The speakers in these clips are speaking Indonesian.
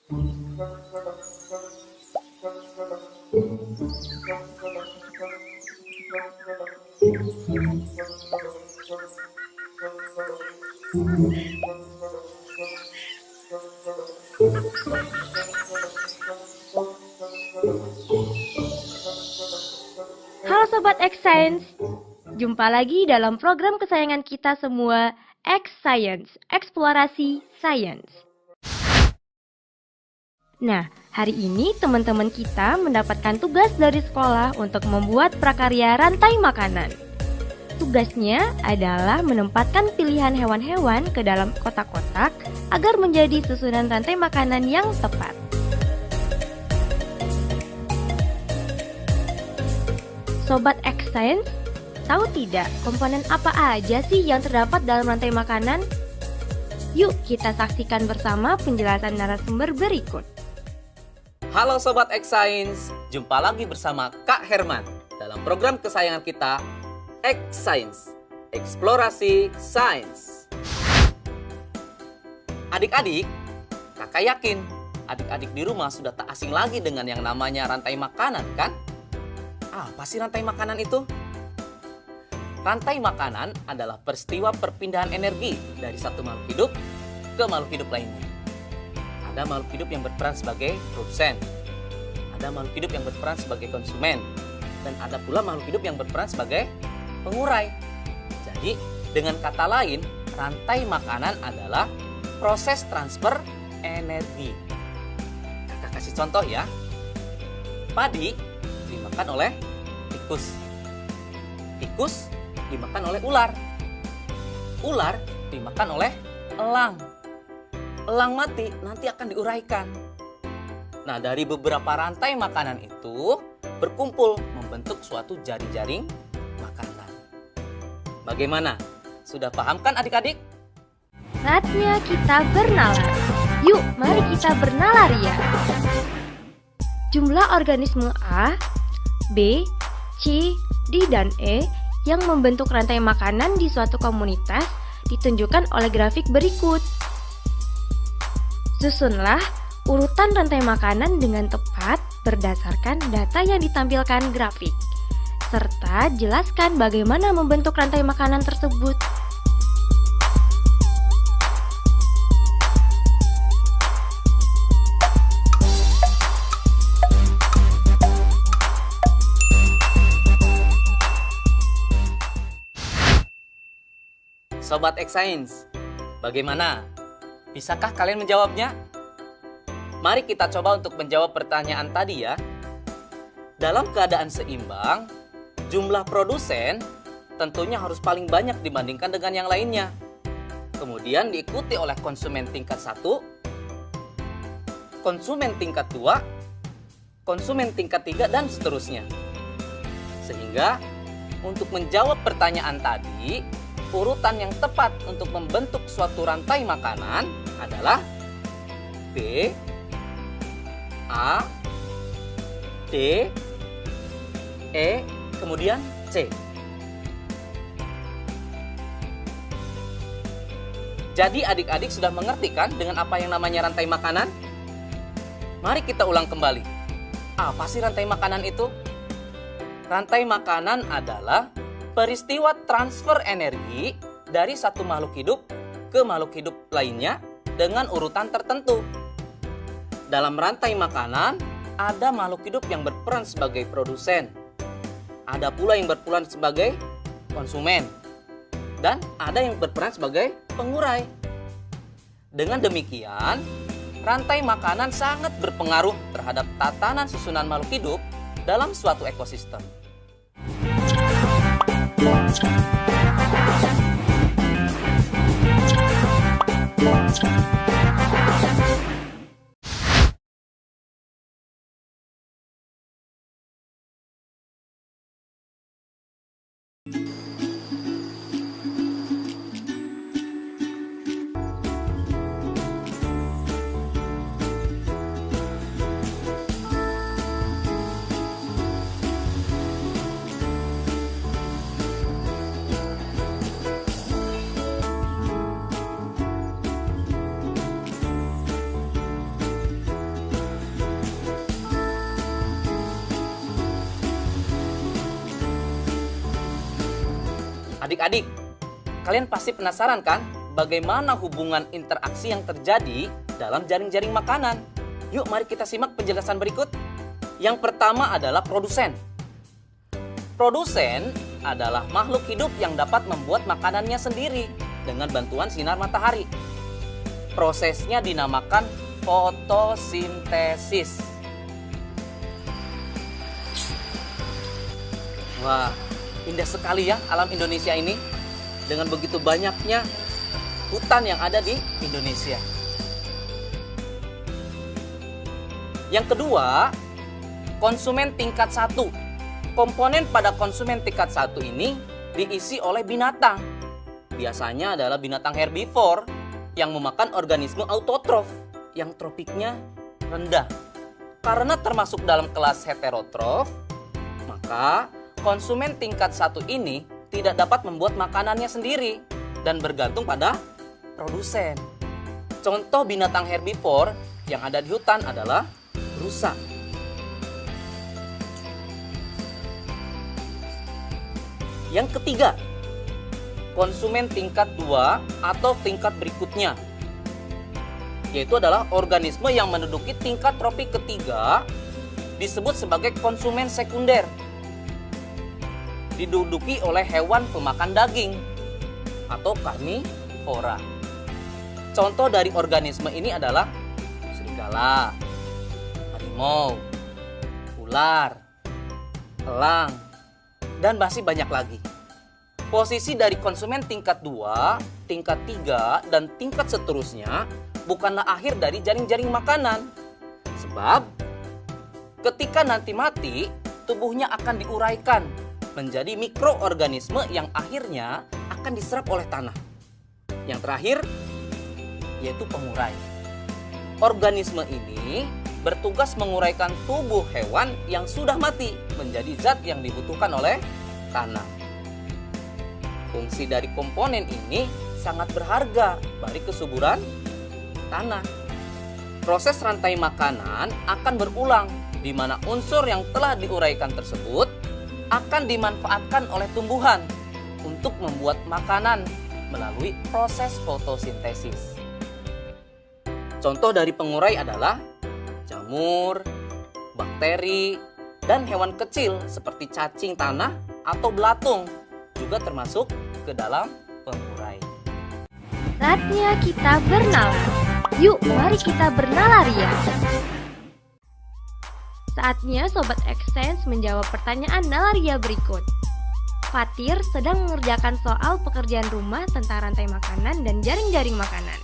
Halo Sobat X Science, jumpa lagi dalam program kesayangan kita semua, X Science, Eksplorasi Science. Nah, hari ini teman-teman kita mendapatkan tugas dari sekolah untuk membuat prakarya rantai makanan. Tugasnya adalah menempatkan pilihan hewan-hewan ke dalam kotak-kotak agar menjadi susunan rantai makanan yang tepat. Sobat X Science, tahu tidak komponen apa aja sih yang terdapat dalam rantai makanan? Yuk kita saksikan bersama penjelasan narasumber berikut. Halo Sobat X Science, jumpa lagi bersama Kak Herman dalam program kesayangan kita, X Science, Eksplorasi Sains. Adik-adik, kakak yakin adik-adik di rumah sudah tak asing lagi dengan yang namanya rantai makanan, kan? Apa sih rantai makanan itu? Rantai makanan adalah peristiwa perpindahan energi dari satu makhluk hidup ke makhluk hidup lainnya. Ada makhluk hidup yang berperan sebagai produsen, ada makhluk hidup yang berperan sebagai konsumen, dan ada pula makhluk hidup yang berperan sebagai pengurai. Jadi, dengan kata lain, rantai makanan adalah proses transfer energi. Kakak kasih contoh ya. Padi dimakan oleh tikus. Tikus dimakan oleh ular. Ular dimakan oleh elang. Elang mati nanti akan diuraikan. Nah, dari beberapa rantai makanan itu berkumpul membentuk suatu jaring-jaring makanan. Bagaimana? Sudah paham kan adik-adik? Saatnya kita bernalar. Yuk, mari kita bernalar ya. Jumlah organisme A, B, C, D, dan E yang membentuk rantai makanan di suatu komunitas ditunjukkan oleh grafik berikut. Susunlah urutan rantai makanan dengan tepat berdasarkan data yang ditampilkan grafik, serta jelaskan bagaimana membentuk rantai makanan tersebut. Sobat X Science, bagaimana? Bisakah kalian menjawabnya? Mari kita coba untuk menjawab pertanyaan tadi ya. Dalam keadaan seimbang, jumlah produsen tentunya harus paling banyak dibandingkan dengan yang lainnya. Kemudian diikuti oleh konsumen tingkat 1, konsumen tingkat 2, konsumen tingkat 3, dan seterusnya. Sehingga untuk menjawab pertanyaan tadi, urutan yang tepat untuk membentuk suatu rantai makanan adalah B, A, D, E, kemudian C. Jadi adik-adik sudah mengerti kan dengan apa yang namanya rantai makanan? Mari kita ulang kembali. Apa sih rantai makanan itu? Rantai makanan adalah peristiwa transfer energi dari satu makhluk hidup ke makhluk hidup lainnya dengan urutan tertentu. Dalam rantai makanan, ada makhluk hidup yang berperan sebagai produsen, ada pula yang berperan sebagai konsumen, dan ada yang berperan sebagai pengurai. Dengan demikian, rantai makanan sangat berpengaruh terhadap tatanan susunan makhluk hidup dalam suatu ekosistem. Adik-adik, kalian pasti penasaran kan bagaimana hubungan interaksi yang terjadi dalam jaring-jaring makanan? Yuk mari kita simak penjelasan berikut. Yang pertama adalah produsen. Produsen adalah makhluk hidup yang dapat membuat makanannya sendiri dengan bantuan sinar matahari. Prosesnya dinamakan fotosintesis. Wah, indah sekali ya alam Indonesia ini. Dengan begitu banyaknya hutan yang ada di Indonesia. Yang kedua, konsumen tingkat 1. Komponen pada konsumen tingkat 1 ini diisi oleh binatang. Biasanya adalah binatang herbivor yang memakan organisme autotrof yang tropiknya rendah. Karena termasuk dalam kelas heterotrof, maka konsumen tingkat 1 ini tidak dapat membuat makanannya sendiri dan bergantung pada produsen. Contoh binatang herbivor yang ada di hutan adalah rusa. Yang ketiga, konsumen tingkat 2 atau tingkat berikutnya, yaitu adalah organisme yang menduduki tingkat tropik ketiga, disebut sebagai konsumen sekunder. Diduduki oleh hewan pemakan daging atau karnivora. Contoh dari organisme ini adalah serigala, harimau, ular, elang, dan masih banyak lagi. Posisi dari konsumen tingkat 2, tingkat 3, dan tingkat seterusnya bukanlah akhir dari jaring-jaring makanan. Sebab ketika nanti mati, tubuhnya akan diuraikan menjadi mikroorganisme yang akhirnya akan diserap oleh tanah. Yang terakhir, yaitu pengurai. Organisme ini bertugas menguraikan tubuh hewan yang sudah mati menjadi zat yang dibutuhkan oleh tanah. Fungsi dari komponen ini sangat berharga bagi kesuburan tanah. Proses rantai makanan akan berulang, di mana unsur yang telah diuraikan tersebut akan dimanfaatkan oleh tumbuhan untuk membuat makanan melalui proses fotosintesis. Contoh dari pengurai adalah jamur, bakteri, dan hewan kecil seperti cacing tanah atau belatung juga termasuk ke dalam pengurai. Saatnya kita bernalar. Yuk, mari kita bernalaria. Saatnya Sobat Exchange menjawab pertanyaan nalaria berikut. Fatir sedang mengerjakan soal pekerjaan rumah tentang rantai makanan dan jaring-jaring makanan.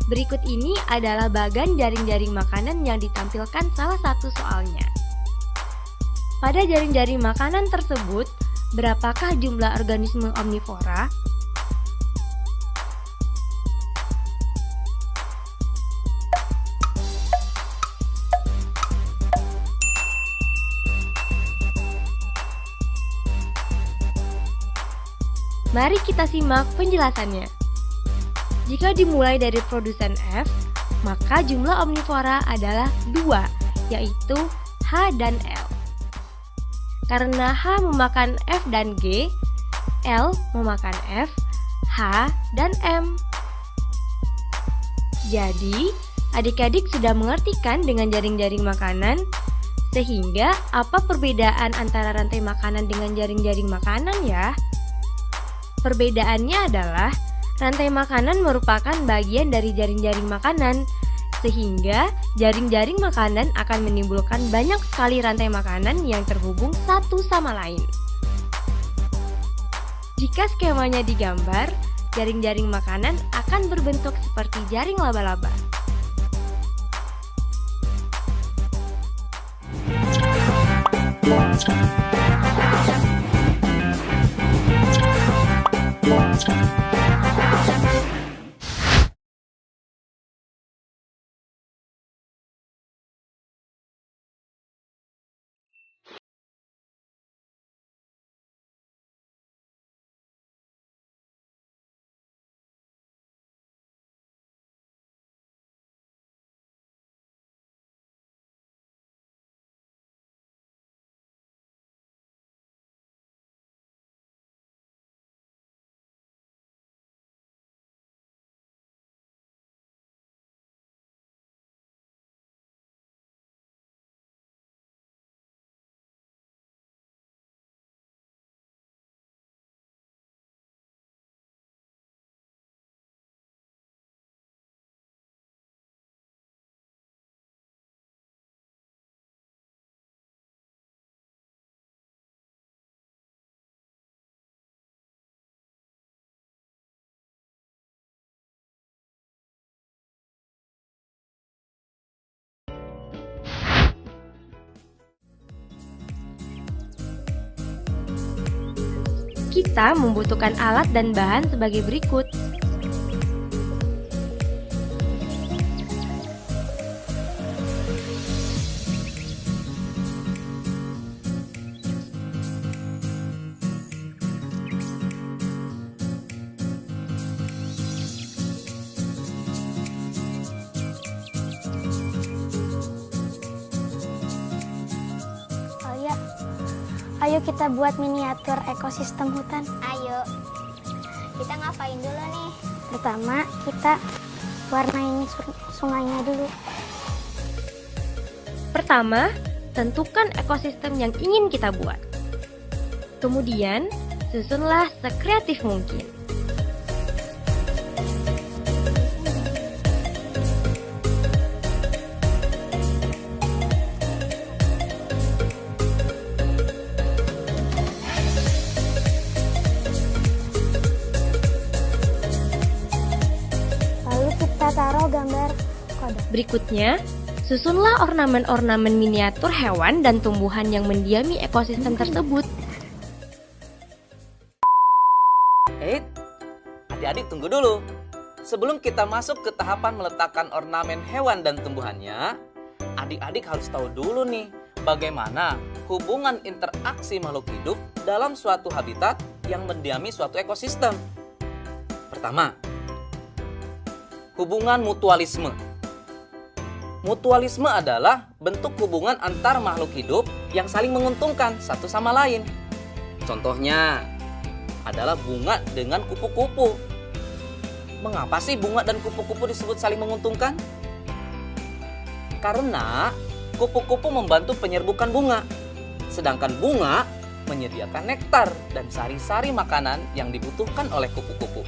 Berikut ini adalah bagan jaring-jaring makanan yang ditampilkan salah satu soalnya. Pada jaring-jaring makanan tersebut, berapakah jumlah organisme omnivora? Mari kita simak penjelasannya. Jika dimulai dari produsen F, maka jumlah omnivora adalah 2, yaitu H dan L. Karena H memakan F dan G, L memakan F, H, dan M. Jadi, adik-adik sudah mengerti kan dengan jaring-jaring makanan? Sehingga, apa perbedaan antara rantai makanan dengan jaring-jaring makanan ya? Perbedaannya adalah rantai makanan merupakan bagian dari jaring-jaring makanan, sehingga jaring-jaring makanan akan menimbulkan banyak sekali rantai makanan yang terhubung satu sama lain. Jika skemanya digambar, jaring-jaring makanan akan berbentuk seperti jaring laba-laba. Kita membutuhkan alat dan bahan sebagai berikut. Ayo kita buat miniatur ekosistem hutan. Ayo, kita ngapain dulu nih? Pertama, kita warnain sungainya dulu. Pertama, tentukan ekosistem yang ingin kita buat. Kemudian, susunlah sekreatif mungkin. Taruh gambar kodok. Berikutnya, susunlah ornamen-ornamen miniatur hewan dan tumbuhan yang mendiami ekosistem tersebut. Adik-adik tunggu dulu. Sebelum kita masuk ke tahapan meletakkan ornamen hewan dan tumbuhannya, adik-adik harus tahu dulu nih, bagaimana hubungan interaksi makhluk hidup dalam suatu habitat yang mendiami suatu ekosistem. Pertama, hubungan mutualisme. Mutualisme adalah bentuk hubungan antar makhluk hidup yang saling menguntungkan satu sama lain. Contohnya adalah bunga dengan kupu-kupu. Mengapa sih bunga dan kupu-kupu disebut saling menguntungkan? Karena kupu-kupu membantu penyerbukan bunga, sedangkan bunga menyediakan nektar dan sari-sari makanan yang dibutuhkan oleh kupu-kupu.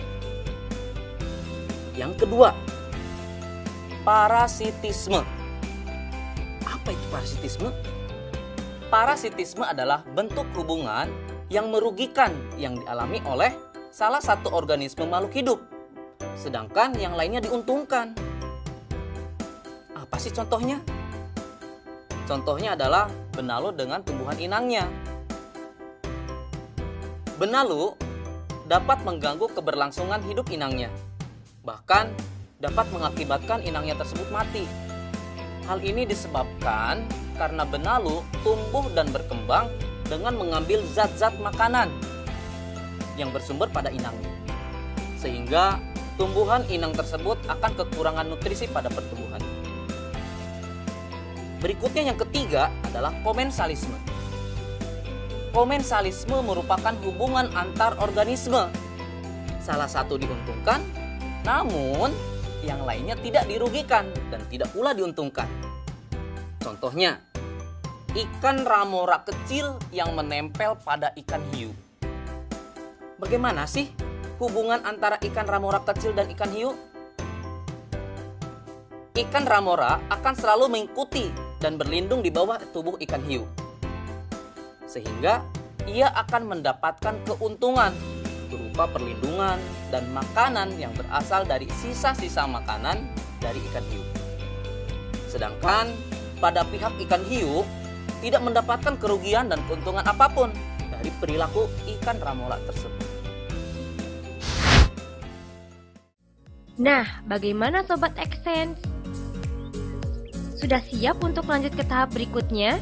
Yang kedua, parasitisme. Apa itu parasitisme? Parasitisme adalah bentuk hubungan yang merugikan yang dialami oleh salah satu organisme makhluk hidup, sedangkan yang lainnya diuntungkan. Apa sih contohnya? Contohnya adalah benalu dengan tumbuhan inangnya. Benalu dapat mengganggu keberlangsungan hidup inangnya, bahkan dapat mengakibatkan inangnya tersebut mati. Hal ini disebabkan karena benalu tumbuh dan berkembang dengan mengambil zat-zat makanan yang bersumber pada inangnya, sehingga tumbuhan inang tersebut akan kekurangan nutrisi pada pertumbuhan. Berikutnya yang ketiga adalah komensalisme. Komensalisme merupakan hubungan antar organisme. Salah satu diuntungkan, namun yang lainnya tidak dirugikan dan tidak pula diuntungkan. Contohnya, ikan ramora kecil yang menempel pada ikan hiu. Bagaimana sih hubungan antara ikan ramora kecil dan ikan hiu? Ikan ramora akan selalu mengikuti dan berlindung di bawah tubuh ikan hiu, sehingga ia akan mendapatkan keuntungan berupa perlindungan dan makanan yang berasal dari sisa-sisa makanan dari ikan hiu. Sedangkan pada pihak ikan hiu tidak mendapatkan kerugian dan keuntungan apapun dari perilaku ikan ramora tersebut. Nah, bagaimana Sobat Xsense? Sudah siap untuk lanjut ke tahap berikutnya?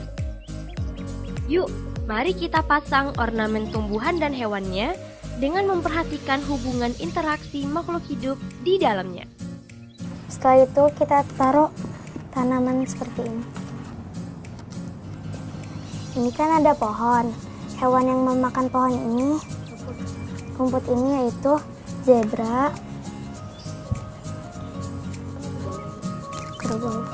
Yuk, mari kita pasang ornamen tumbuhan dan hewannya dengan memperhatikan hubungan interaksi makhluk hidup di dalamnya. Setelah itu kita taruh tanaman seperti ini. Ini kan ada pohon. Hewan yang memakan pohon ini, rumput ini yaitu zebra, kerbau.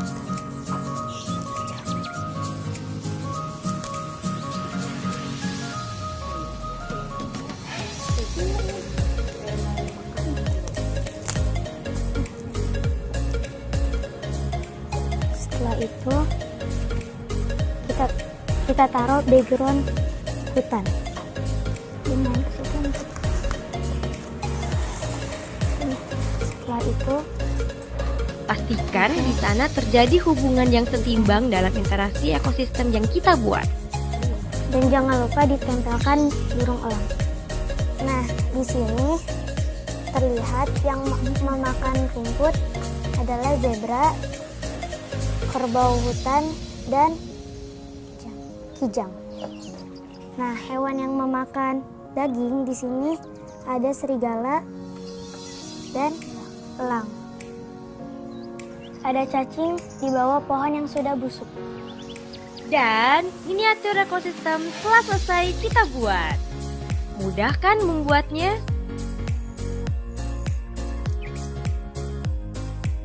Setelah itu kita taruh background hutan. Setelah itu Pastikan di sana terjadi hubungan yang setimbang dalam interaksi ekosistem yang kita buat. dan jangan lupa ditempelkan burung elang. Nah, di sini terlihat yang memakan rumput adalah zebra, kerbau hutan, dan kijang. Nah, hewan yang memakan daging di sini ada serigala dan elang. Ada cacing di bawah pohon yang sudah busuk. Dan miniatur ekosistem telah selesai kita buat. Mudah kan membuatnya?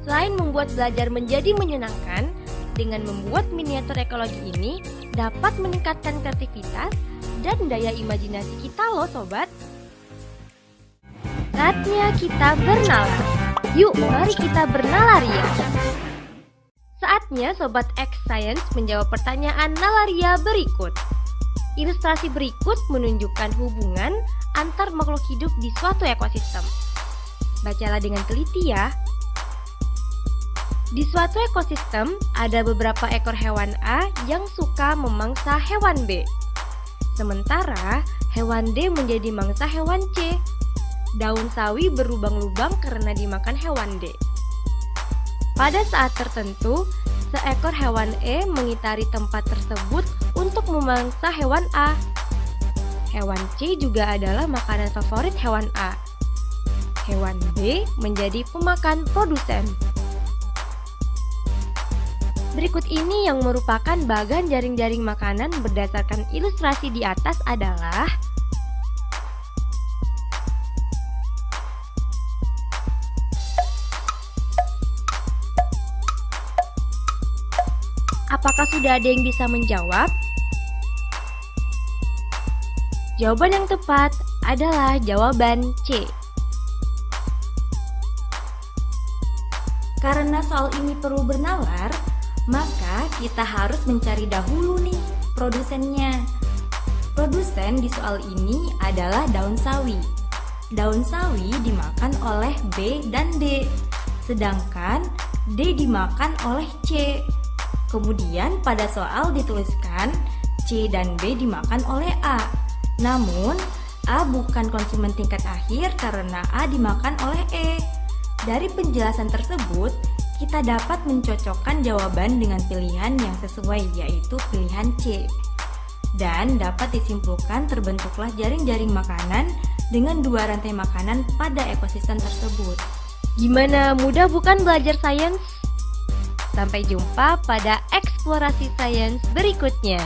Selain membuat belajar menjadi menyenangkan, dengan membuat miniatur ekologi ini dapat meningkatkan kreativitas dan daya imajinasi kita loh sobat. Saatnya kita bernalar. Yuk, mari kita bernalaria. Saatnya Sobat X Science menjawab pertanyaan nalaria berikut. Ilustrasi berikut menunjukkan hubungan antar makhluk hidup di suatu ekosistem. Bacalah dengan teliti ya. Di suatu ekosistem ada beberapa ekor hewan A yang suka memangsa hewan B. Sementara hewan D menjadi mangsa hewan C. Daun sawi berlubang-lubang karena dimakan hewan D. Pada saat tertentu, seekor hewan E mengitari tempat tersebut untuk memangsa hewan A. Hewan C juga adalah makanan favorit hewan A. Hewan B menjadi pemakan produsen. Berikut ini yang merupakan bagan jaring-jaring makanan berdasarkan ilustrasi di atas adalah apakah sudah ada yang bisa menjawab? Jawaban yang tepat adalah jawaban C. Karena soal ini perlu bernalar, maka kita harus mencari dahulu nih produsennya. Produsen di soal ini adalah daun sawi. Daun sawi dimakan oleh B dan D, sedangkan D dimakan oleh C. Kemudian pada soal dituliskan C dan B dimakan oleh A. Namun A bukan konsumen tingkat akhir karena A dimakan oleh E. Dari penjelasan tersebut, kita dapat mencocokkan jawaban dengan pilihan yang sesuai, yaitu pilihan C. Dan dapat disimpulkan terbentuklah jaring-jaring makanan dengan dua rantai makanan pada ekosistem tersebut. Gimana, mudah bukan belajar sains? Sampai jumpa pada eksplorasi sains berikutnya.